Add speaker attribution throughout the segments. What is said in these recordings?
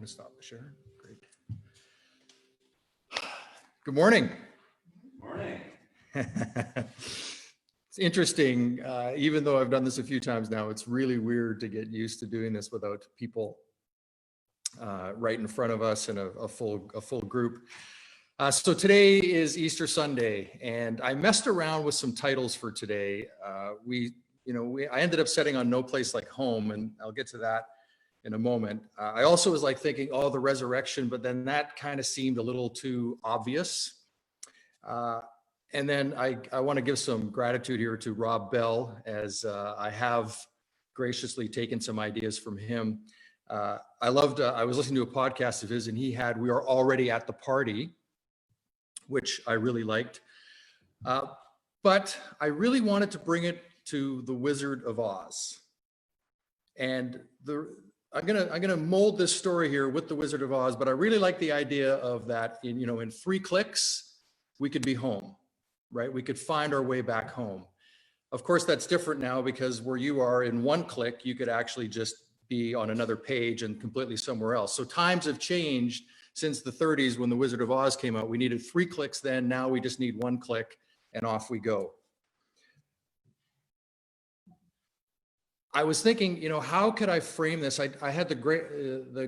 Speaker 1: want to stop the share? Great. Good morning.
Speaker 2: Morning.
Speaker 1: It's interesting, even though I've done this a few times now, it's really weird to get used to doing this without people right in front of us and a full group. So today is Easter Sunday, and I messed around with some titles for today. I ended up setting on No Place Like Home, and I'll get to that in a moment. I also was like thinking, oh, the resurrection, but then that kind of seemed a little too obvious. And then I want to give some gratitude here to Rob Bell, as I have graciously taken some ideas from him. I was listening to a podcast of his, and he had "We Are Already at the Party," which I really liked. But I really wanted to bring it to The Wizard of Oz. And I'm gonna mold this story here with The Wizard of Oz, but I really like the idea of that in 3 clicks, we could be home, right? We could find our way back home. Of course, that's different now, because where you are, in 1 click, you could actually just be on another page and completely somewhere else. So times have changed since the 30s when The Wizard of Oz came out. We needed 3 clicks then, now we just need 1 click and off we go. I was thinking, how could I frame this? I had the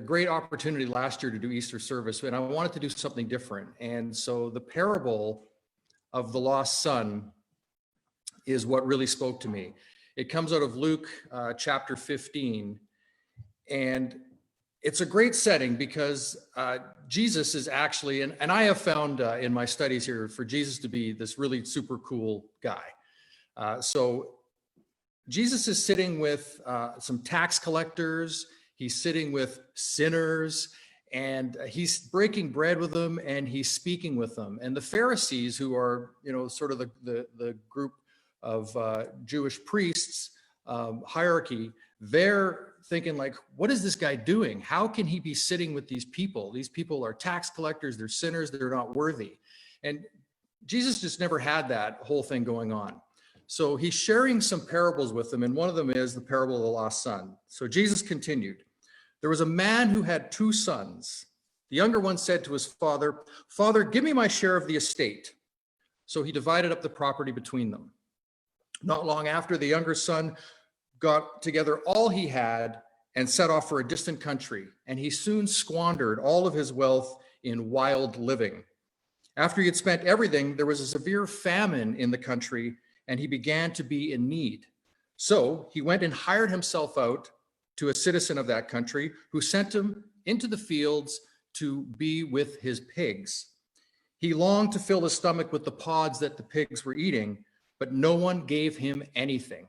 Speaker 1: great opportunity last year to do Easter service, and I wanted to do something different. And so the parable of the lost son is what really spoke to me. It comes out of Luke chapter 15, and it's a great setting because Jesus is actually, and I have found in my studies here for Jesus to be this really super cool guy. So Jesus is sitting with some tax collectors, he's sitting with sinners, and he's breaking bread with them, and he's speaking with them. And the Pharisees, who are, sort of the group of Jewish priests hierarchy, they're thinking like, what is this guy doing? How can he be sitting with these people? These people are tax collectors, they're sinners, they're not worthy. And Jesus just never had that whole thing going on. So he's sharing some parables with them, and one of them is the parable of the lost son. So Jesus continued, "There was a man who had 2 sons. The younger one said to his father, 'Father, give me my share of the estate.' So he divided up the property between them. Not long after, the younger son got together all he had and set off for a distant country, and he soon squandered all of his wealth in wild living. After he had spent everything, there was a severe famine in the country, and he began to be in need. So he went and hired himself out to a citizen of that country, who sent him into the fields to be with his pigs. He longed to fill his stomach with the pods that the pigs were eating, but no one gave him anything.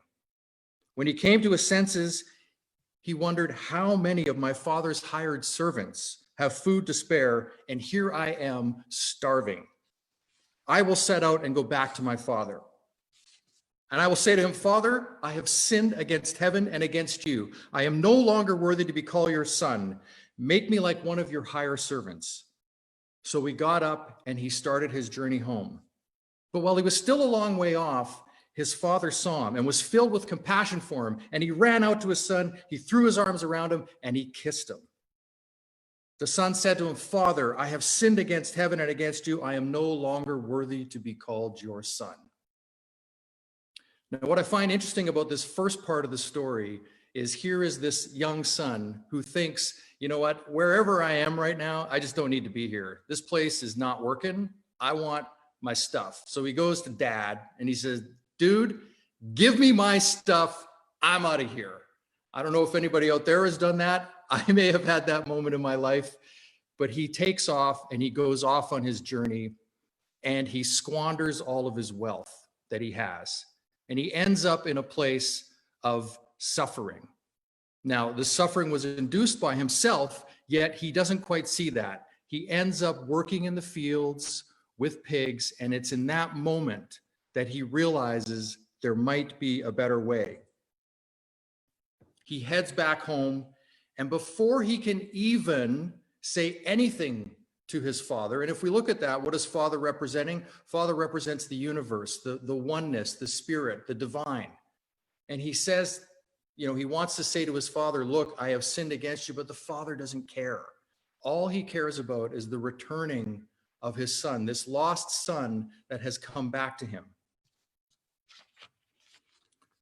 Speaker 1: When he came to his senses, he wondered, how many of my father's hired servants have food to spare, and here I am starving. I will set out and go back to my father. And I will say to him, Father, I have sinned against heaven and against you. I am no longer worthy to be called your son. Make me like one of your higher servants." So he got up and he started his journey home. But while he was still a long way off, his father saw him and was filled with compassion for him. And he ran out to his son, he threw his arms around him, and he kissed him. The son said to him, "Father, I have sinned against heaven and against you. I am no longer worthy to be called your son." Now, what I find interesting about this first part of the story is here is this young son who thinks, you know what, wherever I am right now, I just don't need to be here. This place is not working. I want my stuff. So he goes to dad and he says, "Dude, give me my stuff. I'm out of here." I don't know if anybody out there has done that. I may have had that moment in my life, but he takes off and he goes off on his journey, and he squanders all of his wealth that he has. And he ends up in a place of suffering. Now, the suffering was induced by himself, yet he doesn't quite see that. He ends up working in the fields with pigs, and it's in that moment that he realizes there might be a better way. He heads back home, and before he can even say anything to his father, and if we look at that, what is father representing? Father represents the universe, the oneness, the spirit, the divine. And he says, he wants to say to his father, "Look, I have sinned against you," but the father doesn't care. All he cares about is the returning of his son, this lost son that has come back to him.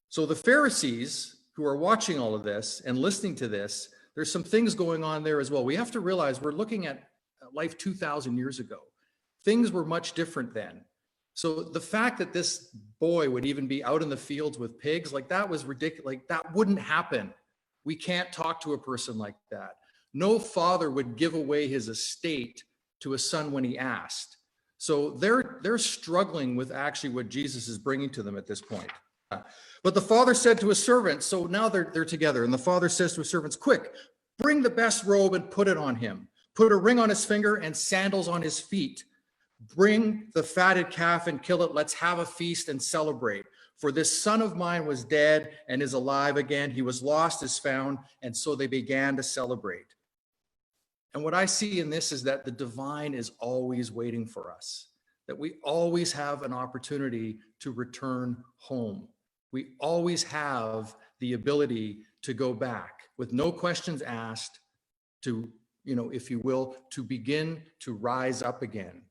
Speaker 1: So the Pharisees who are watching all of this and listening to this, there's some things going on there as well. We have to realize we're looking at life 2,000 years ago. Things were much different then. So the fact that this boy would even be out in the fields with pigs, like that was ridiculous. Like that wouldn't happen. We can't talk to a person like that. No father would give away his estate to a son when he asked. So they're struggling with actually what Jesus is bringing to them at this point. But the father said to his servants, so now they're together, and the father says to his servants, quick, bring the best robe and put it on him. Put a ring on his finger and sandals on his feet. Bring the fatted calf and kill it. Let's have a feast and celebrate. For this son of mine was dead and is alive again. He was lost, is found. And so they began to celebrate. And what I see in this is that the divine is always waiting for us, that we always have an opportunity to return home. We always have the ability to go back with no questions asked, to, if you will, to begin to rise up again,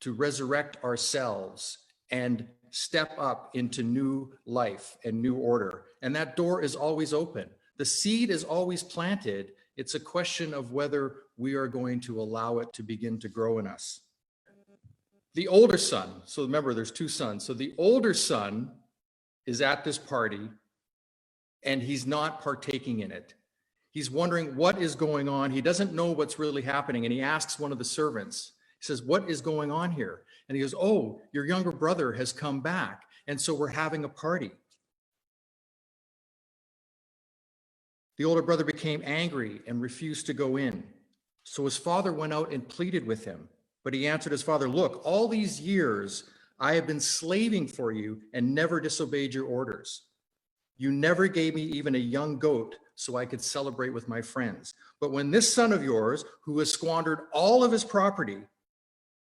Speaker 1: to resurrect ourselves and step up into new life and new order. And that door is always open. The seed is always planted. It's a question of whether we are going to allow it to begin to grow in us. The older son, so remember there's two sons. So the older son is at this party and he's not partaking in it. He's wondering what is going on. He doesn't know what's really happening. And he asks one of the servants, he says, what is going on here? And he goes, oh, your younger brother has come back. And so we're having a party. The older brother became angry and refused to go in. So his father went out and pleaded with him. But he answered his father, look, all these years I have been slaving for you and never disobeyed your orders. You never gave me even a young goat so I could celebrate with my friends. But when this son of yours, who has squandered all of his property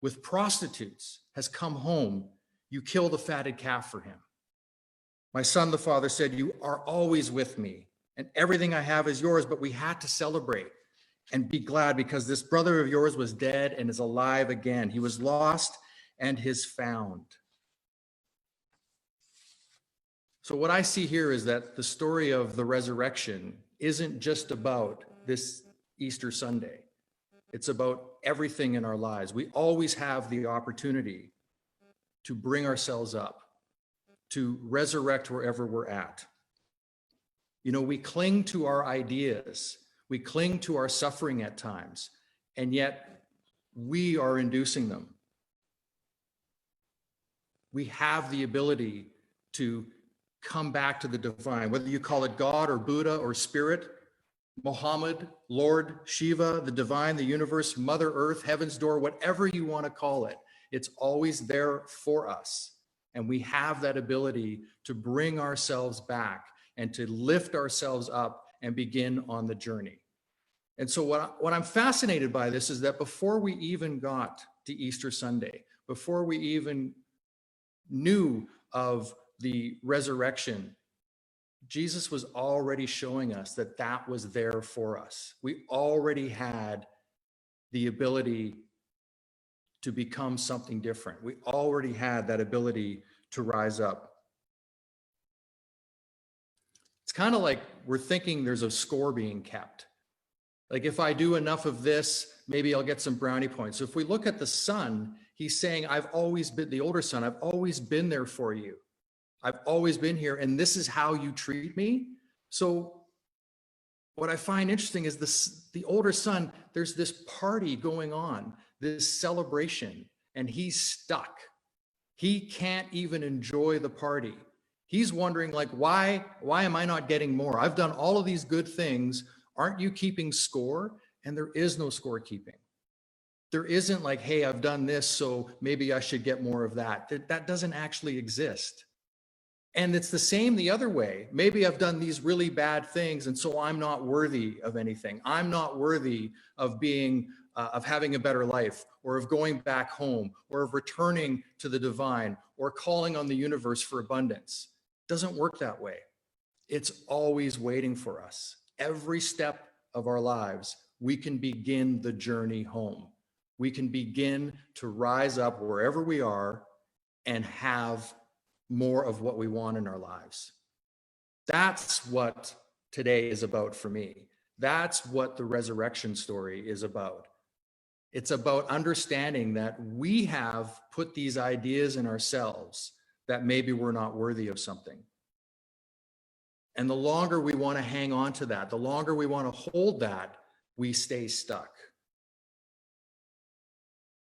Speaker 1: with prostitutes, has come home, you killed a fatted calf for him. My son, the father said, you are always with me and everything I have is yours, but we had to celebrate and be glad because this brother of yours was dead and is alive again. He was lost and is found. So what I see here is that the story of the resurrection isn't just about this Easter Sunday. It's about everything in our lives. We always have the opportunity to bring ourselves up, to resurrect wherever we're at. We cling to our ideas. We cling to our suffering at times, and yet we are inducing them. We have the ability to come back to the divine, whether you call it God or Buddha or Spirit, Muhammad, Lord, Shiva, the divine, the universe, Mother Earth, heaven's door, whatever you want to call it. It's always there for us. And we have that ability to bring ourselves back and to lift ourselves up and begin on the journey. And so what I'm fascinated by this is that before we even got to Easter Sunday, before we even knew of the resurrection, Jesus was already showing us that that was there for us. We already had the ability to become something different. We already had that ability to rise up. It's kind of like we're thinking there's a score being kept. Like if I do enough of this, maybe I'll get some brownie points. So if we look at the son, he's saying, I've always been, the older son, I've always been there for you. I've always been here, and this is how you treat me. So what I find interesting is this, the older son, there's this party going on, this celebration, and he's stuck. He can't even enjoy the party. He's wondering, like, why am I not getting more? I've done all of these good things. Aren't you keeping score? And there is no score keeping. There isn't like, hey, I've done this, so maybe I should get more of that. That doesn't actually exist. And it's the same the other way. Maybe I've done these really bad things, and so I'm not worthy of anything. I'm not worthy of being, of having a better life, or of going back home, or of returning to the divine, or calling on the universe for abundance. It doesn't work that way. It's always waiting for us. Every step of our lives, we can begin the journey home. We can begin to rise up wherever we are and have more of what we want in our lives. That's what today is about for me. That's what the resurrection story is about. It's about understanding that we have put these ideas in ourselves that maybe we're not worthy of something. And the longer we want to hang on to that, the longer we want to hold that, we stay stuck.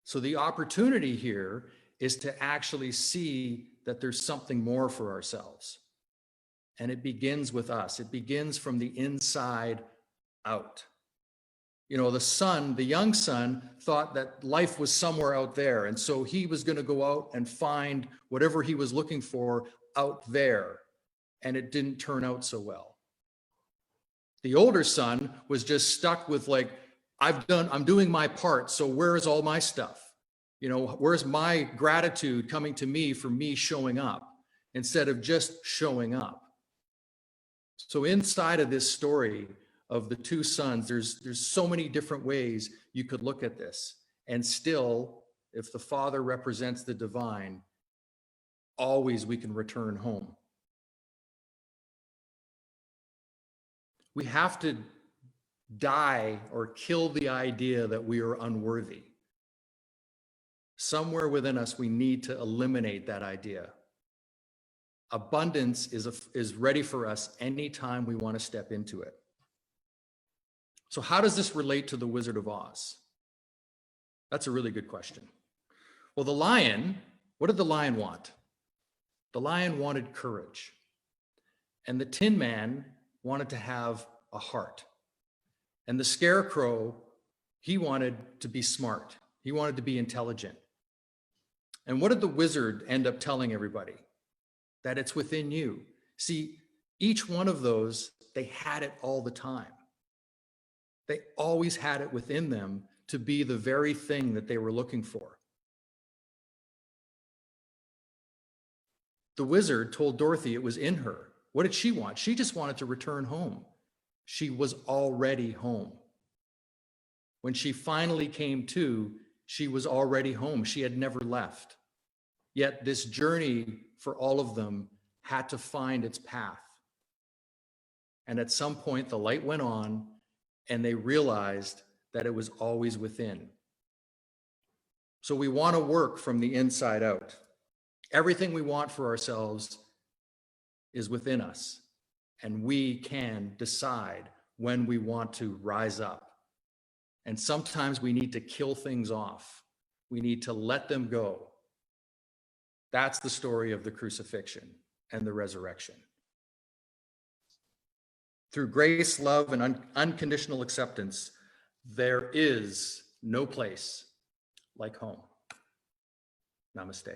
Speaker 1: So the opportunity here is to actually see that there's something more for ourselves. And it begins with us. It begins from the inside out. You know, the young son thought that life was somewhere out there. And so he was going to go out and find whatever he was looking for out there. And it didn't turn out so well. The older son was just stuck with like, I'm doing my part. So where's all my stuff? You know, where's my gratitude coming to me for me showing up instead of just showing up? So inside of this story of the two sons, there's so many different ways you could look at this. And still, if the Father represents the divine, always we can return home. We have to die or kill the idea that we are unworthy. Somewhere within us, we need to eliminate that idea. Abundance is ready for us anytime we want to step into it. So how does this relate to the Wizard of Oz? That's a really good question. Well, the lion, what did the lion want? The lion wanted courage. And the Tin Man wanted to have a heart. And the Scarecrow, he wanted to be smart. He wanted to be intelligent. And what did the wizard end up telling everybody? That it's within you. See, each one of those, they had it all the time. They always had it within them to be the very thing that they were looking for. The wizard told Dorothy it was in her. What did she want? She just wanted to return home. She was already home. When she finally came to, she was already home. She had never left. Yet this journey for all of them had to find its path. And at some point, the light went on and they realized that it was always within. So we want to work from the inside out. Everything we want for ourselves is within us. And we can decide when we want to rise up. And sometimes we need to kill things off. We need to let them go. That's the story of the crucifixion and the resurrection. Through grace, love, and unconditional acceptance, there is no place like home. Namaste.